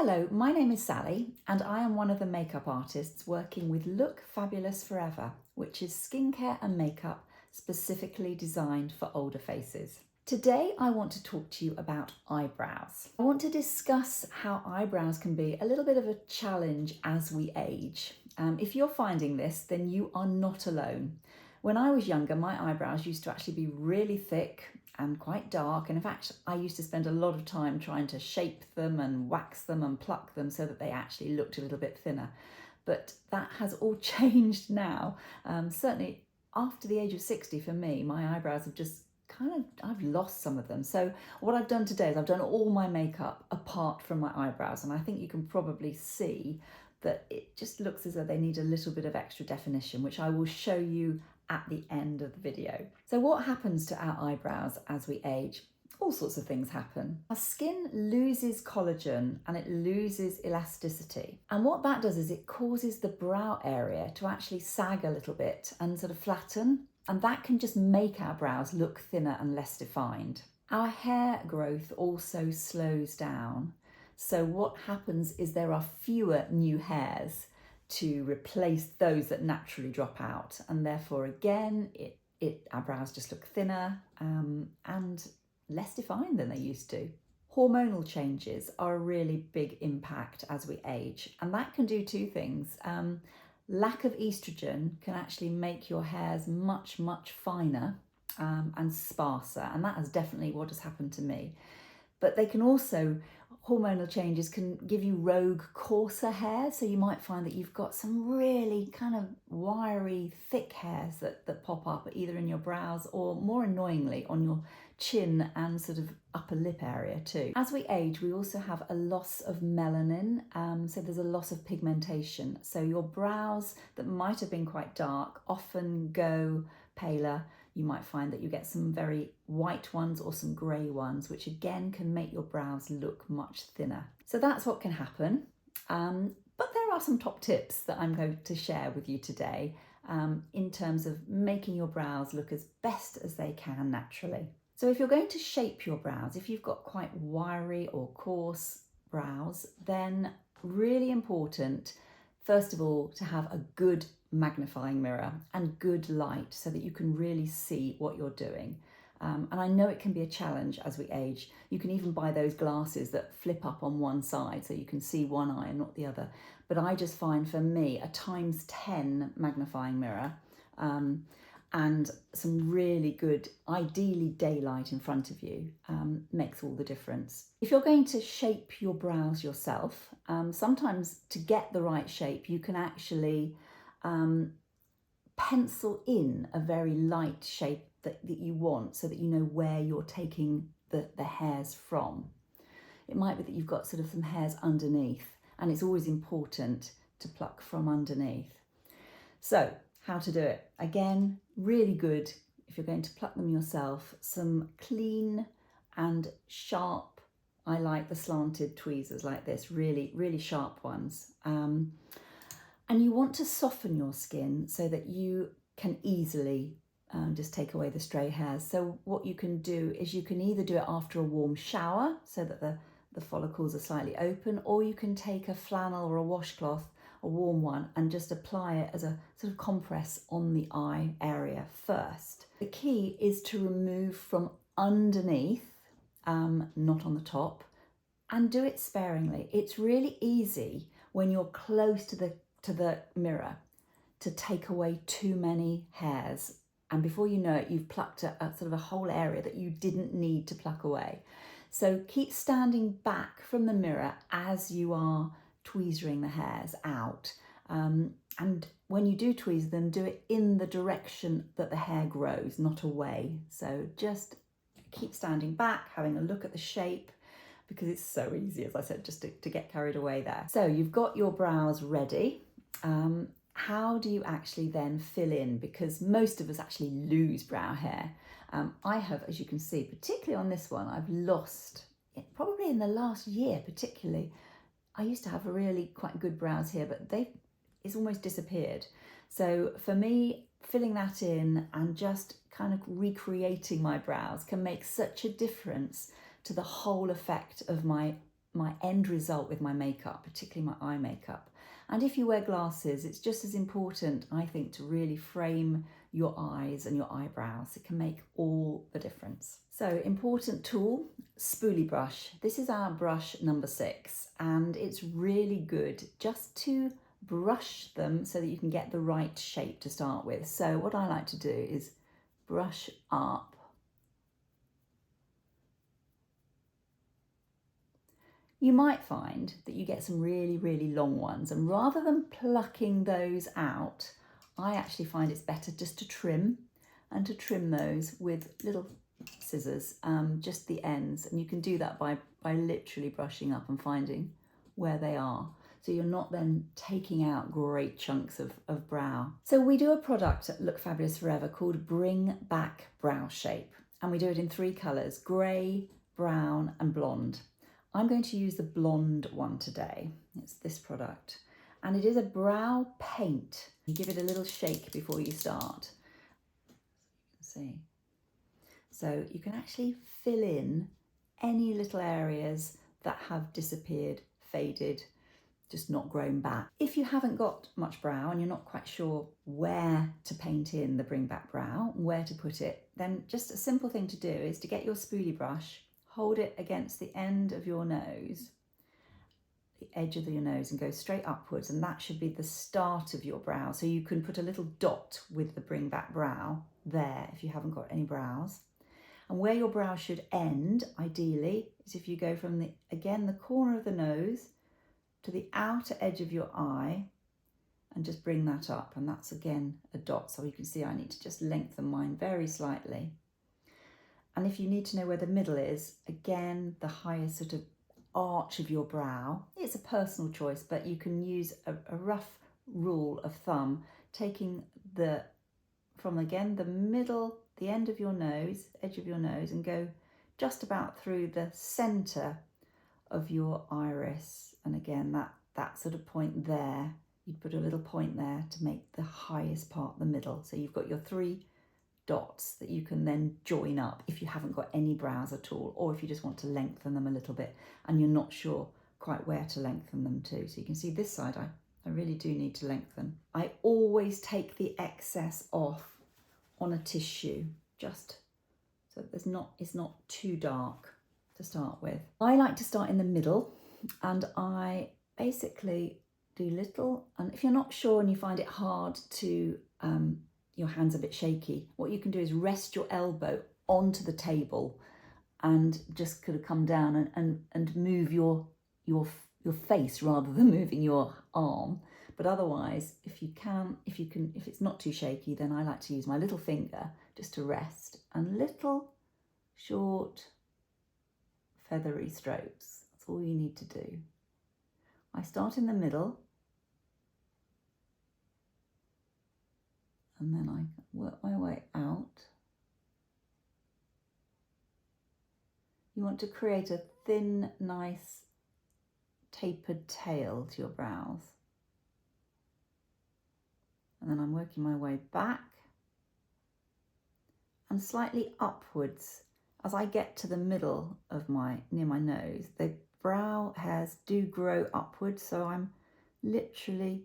Hello, my name is Sally and I am one of the makeup artists working with Look Fabulous Forever, which is skincare and makeup specifically designed for older faces. Today I want to talk to you about eyebrows. I want to discuss how eyebrows can be a little bit of a challenge as we age. If you're finding this, then you are not alone. When I was younger, my eyebrows used to actually be really thick and quite dark, and in fact I used to spend a lot of time trying to shape them and wax them and pluck them so that they actually looked a little bit thinner. But that has all changed now. Certainly after the age of 60 for me, my eyebrows have just I've lost some of them. So what I've done today is I've done all my makeup apart from my eyebrows, and I think you can probably see that it just looks as though they need a little bit of extra definition, which I will show you at the end of the video. So what happens to our eyebrows as we age? All sorts of things happen. Our skin loses collagen and it loses elasticity. And what that does is it causes the brow area to actually sag a little bit and sort of flatten. And that can just make our brows look thinner and less defined. Our hair growth also slows down. So what happens is there are fewer new hairs to replace those that naturally drop out, and therefore again our brows just look thinner and less defined than they used to. Hormonal changes are a really big impact as we age, and that can do two things. Lack of estrogen can actually make your hairs much finer and sparser, and that is definitely what has happened to me. But they can also, hormonal changes can give you rogue, coarser hair. So you might find that you've got some really kind of wiry, thick hairs that pop up either in your brows or, more annoyingly, on your chin and sort of upper lip area too. As we age, we also have a loss of melanin. So there's a loss of pigmentation. So your brows that might have been quite dark often go paler. You might find that you get some very white ones or some grey ones, which again can make your brows look much thinner. So that's what can happen. But there are some top tips that I'm going to share with you today in terms of making your brows look as best as they can naturally. So if you're going to shape your brows, if you've got quite wiry or coarse brows, then really important, first of all, to have a good magnifying mirror and good light so that you can really see what you're doing. And I know it can be a challenge as we age. You can even buy those glasses that flip up on one side so you can see one eye and not the other. But I just find, for me, a ×10 magnifying mirror and some really good, ideally daylight in front of you, makes all the difference. If you're going to shape your brows yourself, sometimes to get the right shape, you can actually pencil in a very light shape that you want so that you know where you're taking the hairs from. It might be that you've got sort of some hairs underneath, and it's always important to pluck from underneath. So how to do it? Again, really good, if you're going to pluck them yourself, some clean and sharp, I like the slanted tweezers like this, really sharp ones. And you want to soften your skin so that you can easily just take away the stray hairs. So what you can do is you can either do it after a warm shower so that the follicles are slightly open, or you can take a flannel or a washcloth, a warm one, and just apply it as a sort of compress on the eye area first. The key is to remove from underneath, not on the top, and do it sparingly. It's really easy when you're close to the mirror to take away too many hairs, and before you know it, you've plucked a sort of a whole area that you didn't need to pluck away. So keep standing back from the mirror as you are tweezering the hairs out, and when you do tweeze them, do it in the direction that the hair grows, not away. So just keep standing back, having a look at the shape, because it's so easy, as I said, just to get carried away there. So you've got your brows ready. How do you actually then fill in? Because most of us actually lose brow hair. I have, as you can see, particularly on this one, I've lost it probably in the last year particularly. I used to have a really quite good brows here, but it's almost disappeared. So for me, filling that in and just kind of recreating my brows can make such a difference to the whole effect of my my end result with my makeup, particularly my eye makeup. And if you wear glasses, it's just as important, I think, to really frame your eyes and your eyebrows. It can make all the difference. So, important tool, spoolie brush. This is our brush number 6, and it's really good just to brush them so that you can get the right shape to start with. So what I like to do is brush up. You might find that you get some really, really long ones, and rather than plucking those out, I actually find it's better just to trim, and to trim those with little scissors, just the ends. And you can do that by literally brushing up and finding where they are. So you're not then taking out great chunks of brow. So we do a product at Look Fabulous Forever called Bring Back Brow Shape. And we do it in 3 colours, grey, brown and blonde. I'm going to use the blonde one today. It's this product. And it is a brow paint. You give it a little shake before you start. See. So you can actually fill in any little areas that have disappeared, faded, just not grown back. If you haven't got much brow and you're not quite sure where to paint in the Bring Back Brow, where to put it, then just a simple thing to do is to get your spoolie brush, hold it against the end of your nose, the edge of your nose, and go straight upwards, and that should be the start of your brow. So you can put a little dot with the Bring Back Brow there if you haven't got any brows. And where your brow should end, ideally, is if you go from the corner of the nose to the outer edge of your eye and just bring that up. And that's again a dot. So you can see I need to just lengthen mine very slightly. And if you need to know where the middle is, again, the highest sort of arch of your brow, it's a personal choice, but you can use a rough rule of thumb, taking from the middle, the end of your nose, edge of your nose, and go just about through the center of your iris. And again, that sort of point there, you'd put a little point there to make the highest part the middle. So you've got your 3 dots that you can then join up if you haven't got any brows at all, or if you just want to lengthen them a little bit and you're not sure quite where to lengthen them to. So you can see this side, I really do need to lengthen. I always take the excess off on a tissue, just so it's not too dark to start with. I like to start in the middle, and I basically do little, and if you're not sure and you find it hard to your hand's a bit shaky, what you can do is rest your elbow onto the table and just kind of come down and move your face rather than moving your arm. But otherwise, if it's not too shaky, then I like to use my little finger just to rest, and little short feathery strokes. That's all you need to do. I start in the middle, and then I work my way out. You want to create a thin, nice, tapered tail to your brows. And then I'm working my way back and slightly upwards. As I get to the middle of near my nose, the brow hairs do grow upwards, so I'm literally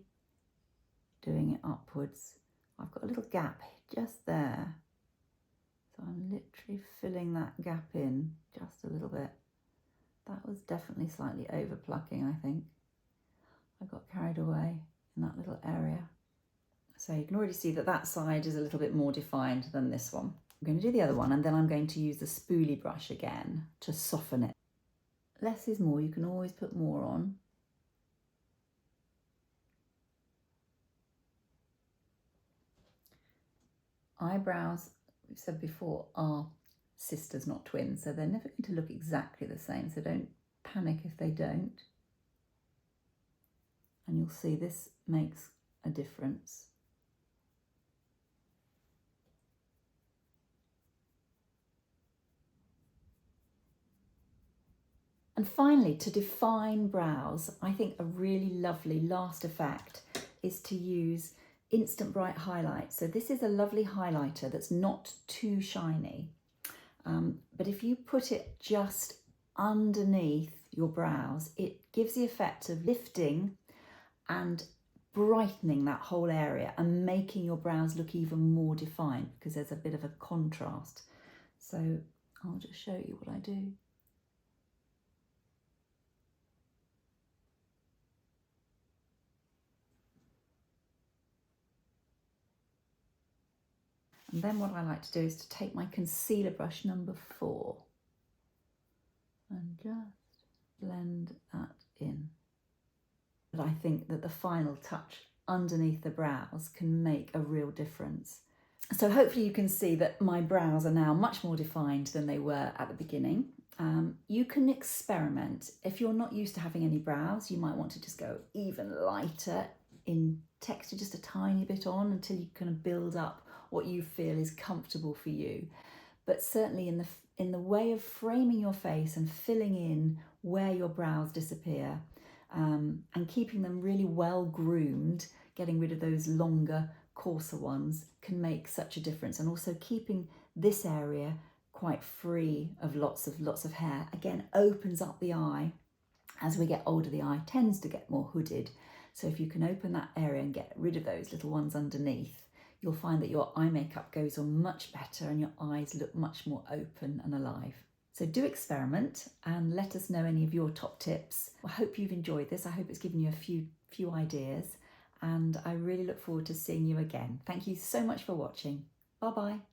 doing it upwards. I've got a little gap just there, so I'm literally filling that gap in just a little bit. That was definitely slightly over plucking, I think. I got carried away in that little area. So you can already see that side is a little bit more defined than this one. I'm going to do the other one, and then I'm going to use the spoolie brush again to soften it. Less is more, you can always put more on. Eyebrows, we've said before, are sisters, not twins, so they're never going to look exactly the same, so don't panic if they don't. And you'll see this makes a difference. And finally, to define brows, I think a really lovely last effect is to use Instant Bright Highlight. So this is a lovely highlighter that's not too shiny. But if you put it just underneath your brows, it gives the effect of lifting and brightening that whole area and making your brows look even more defined because there's a bit of a contrast. So I'll just show you what I do. And then what I like to do is to take my concealer brush number 4 and just blend that in. But I think that the final touch underneath the brows can make a real difference. So hopefully you can see that my brows are now much more defined than they were at the beginning. You can experiment. If you're not used to having any brows, you might want to just go even lighter in texture, just a tiny bit on until you kind of build up what you feel is comfortable for you. But certainly in the way of framing your face and filling in where your brows disappear, and keeping them really well groomed, getting rid of those longer, coarser ones can make such a difference. And also keeping this area quite free of lots of hair, again, opens up the eye. As we get older, the eye tends to get more hooded. So if you can open that area and get rid of those little ones underneath, you'll find that your eye makeup goes on much better and your eyes look much more open and alive. So do experiment and let us know any of your top tips. I hope you've enjoyed this. I hope it's given you a few ideas, and I really look forward to seeing you again. Thank you so much for watching. Bye bye.